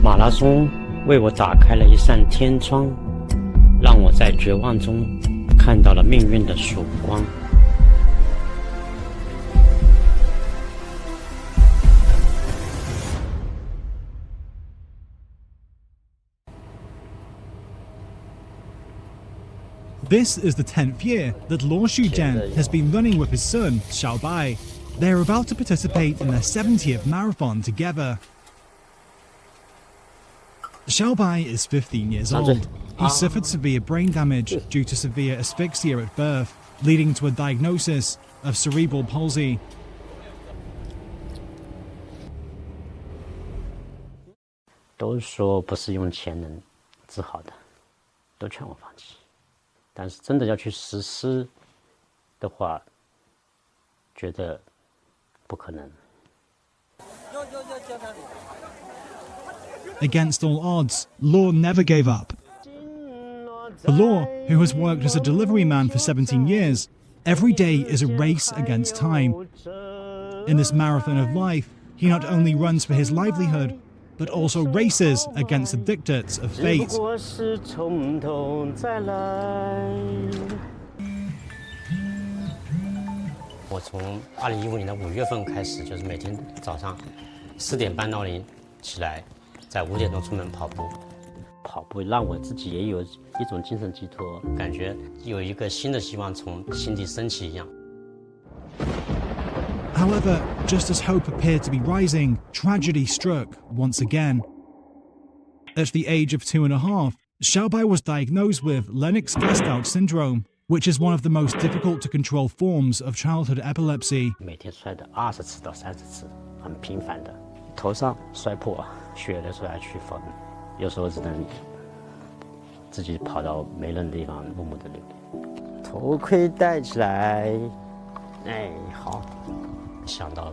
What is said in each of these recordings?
马拉松为我打开了一扇天窗，让我在绝望中看到了命运的曙光。This is the 10th year that Luo Shujian has been running with his son, Xiaobai. They are about to participate in their 70th marathon together. Xiaobai is 15 years old. He suffered severe brain damage due to severe asphyxia at birth, leading to a diagnosis of cerebral palsy. 都说不是用钱能治好的，都劝我放弃。但是真的要去实施的话，觉得不可能。Against all odds, Luo never gave up. For Luo, who has worked as a delivery man for 17 years, every day is a race against time. In this marathon of life, he not only runs for his livelihood, but also races against the dictates of fate. 我从2015年的5月份开始，就是每天早上4点半闹铃起来，在5点钟出门跑步。跑步让我自己也有一种精神寄托，感觉有一个新的希望从心底升起一样。However, just as hope appeared to be rising, tragedy struck once again. At the age of 2.5, Xiaobai was diagnosed with Lennox-Gastaut syndrome, which is one of the most difficult to control forms of childhood epilepsy. 每天摔的20次到30次，很频繁的，头上摔破，血流出来去缝，有时候只能自己跑到没人的地方默默的流。头盔戴起来，哎，好。想到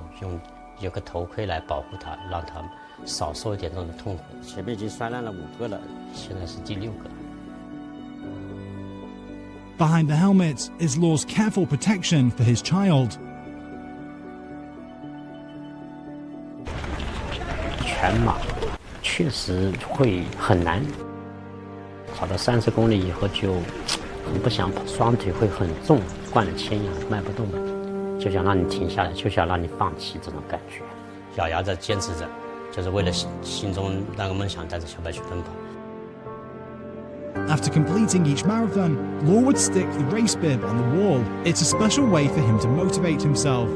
有个头盔来保护他，让他少受一点这种痛苦。前面已经摔烂了5个了，现在是第6个。Behind the helmet is Luo's careful protection for his child. 全马确实会很难，跑到30公里以后就很不想跑，双腿会很重，灌了铅氧，迈不动了。就想让你停下来，就想让你放弃这种感觉，咬牙着坚持着，就是为了心中那个梦想，带着小白去奔跑。After completing each marathon, Luo would stick the race bib on the wall. It's a special way for him to motivate himself.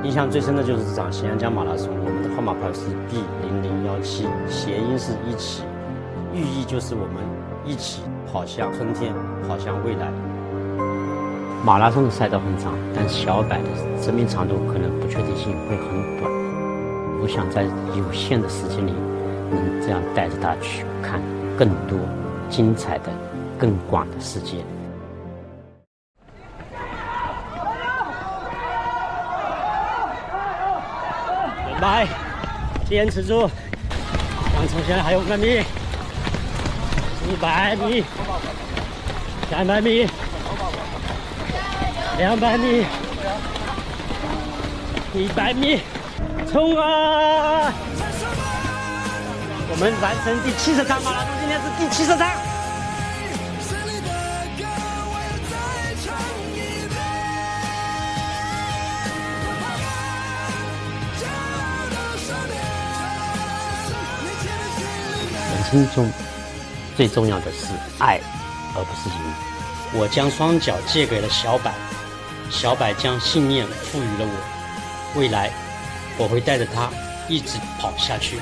印象最深的就是这场咸阳江马拉松，我们的号码牌是 B0017，谐音是一起，寓意就是我们一起跑向春天，跑向未来。马拉松的赛道很长，但小百的生命长度可能不确定性会很短。我想在有限的时间里，能这样带着他去看更多精彩的、更广的世界。准备，坚持住，往前现在还有500米，100米，300米。200米，100米，冲啊！我们完成第70场马拉松，今天是第70场。人生中最重要的是爱，而不是赢。我将双脚借给了小百。小百将信念赋予了我，未来我会带着他一直跑下去。